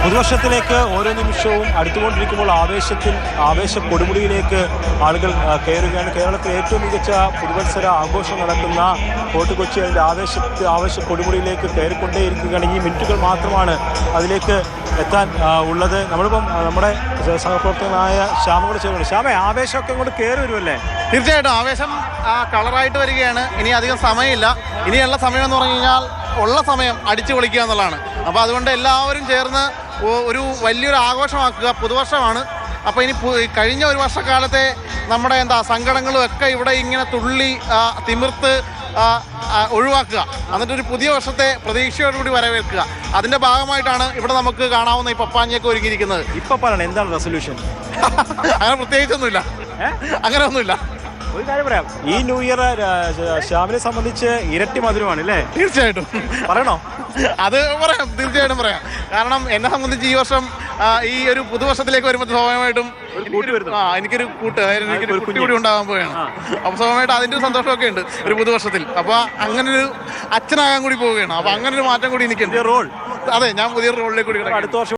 പുതുവർഷത്തിലേക്ക് ഓരോ നിമിഷവും അടുത്തുകൊണ്ടിരിക്കുമ്പോൾ ആവേശ കൊടുമുടിയിലേക്ക് ആളുകൾ കയറുകയാണ്. കേരളത്തിൽ ഏറ്റവും മികച്ച പുതുവത്സര ആഘോഷം നടക്കുന്ന ഫോർട്ട് കൊച്ചി അതിൻ്റെ ആവേശ കൊടുമുടിയിലേക്ക് കയറിക്കൊണ്ടേയിരിക്കുകയാണ്. ഈ മിനിറ്റുകൾ മാത്രമാണ് അതിലേക്ക് എത്താൻ ഉള്ളത്. നമ്മളിപ്പം നമ്മുടെ സഹപ്രവർത്തകനായ ശ്യാമോട് ചേരുന്നുണ്ട്. ശ്യാമേ, ആവേശമൊക്കെ ഇങ്ങോട്ട് കയറി വരുമല്ലേ? തീർച്ചയായിട്ടും ആവേശം കളറായിട്ട് വരികയാണ്. ഇനി അധികം സമയമില്ല. ഇനിയുള്ള സമയം എന്ന് പറഞ്ഞു കഴിഞ്ഞാൽ ഉള്ള സമയം അടിച്ചു പൊളിക്കുക എന്നുള്ളതാണ്. അപ്പോൾ അതുകൊണ്ട് എല്ലാവരും ചേർന്ന് ഒരു വലിയൊരു ആഘോഷമാക്കുക. പുതുവർഷമാണ്. അപ്പോൾ ഇനി കഴിഞ്ഞ ഒരു വർഷക്കാലത്തെ നമ്മുടെ സങ്കടങ്ങളും ഒക്കെ ഇവിടെ ഇങ്ങനെ തുള്ളി തിമിർത്ത് ഒഴിവാക്കുക. എന്നിട്ടൊരു പുതിയ വർഷത്തെ പ്രതീക്ഷയോടുകൂടി വരവേൽക്കുക. അതിന്റെ ഭാഗമായിട്ടാണ് ഇവിടെ നമുക്ക് കാണാവുന്ന ഈ പപ്പാഞ്ഞിയൊക്കെ ഒരുങ്ങിയിരിക്കുന്നത്. ഇപ്പൊ പറയണം, എന്താണ് റെസൊല്യൂഷൻ? അങ്ങനെ പ്രത്യേകിച്ചൊന്നുമില്ല, അങ്ങനെ ഒന്നുമില്ല. ഒരു കാര്യം പറയാം, ഈ ന്യൂ ഇയർ ശ്യാമിനെ സംബന്ധിച്ച് ഇരട്ടി മധുരമാണ് അല്ലേ? തീർച്ചയായിട്ടും പറയണോ? അത് പറയാം, തീർച്ചയായിട്ടും പറയാം. കാരണം എന്നെ സംബന്ധിച്ച് ഈ വർഷം ഈ ഒരു പുതുവർഷത്തിലേക്ക് വരുമ്പോൾ സ്വാഭാവികമായിട്ടും എനിക്കൊരു കുട്ടി കൂടി ഉണ്ടാകാൻ പോവുകയാണ്. അപ്പൊ സ്വാഭാവികമായിട്ട് അതിന്റെ ഒരു സന്തോഷമൊക്കെ ഉണ്ട് ഒരു പുതുവർഷത്തിൽ. അപ്പൊ അങ്ങനെ ഒരു അച്ഛനാകാൻ കൂടി പോവുകയാണ്. അപ്പൊ അങ്ങനെ ഒരു മാറ്റം കൂടി എനിക്കുണ്ട്. റോൾ, അതെ, ഞാൻ പുതിയൊരു റോളിലേക്ക് കൂടി അടുത്ത വർഷം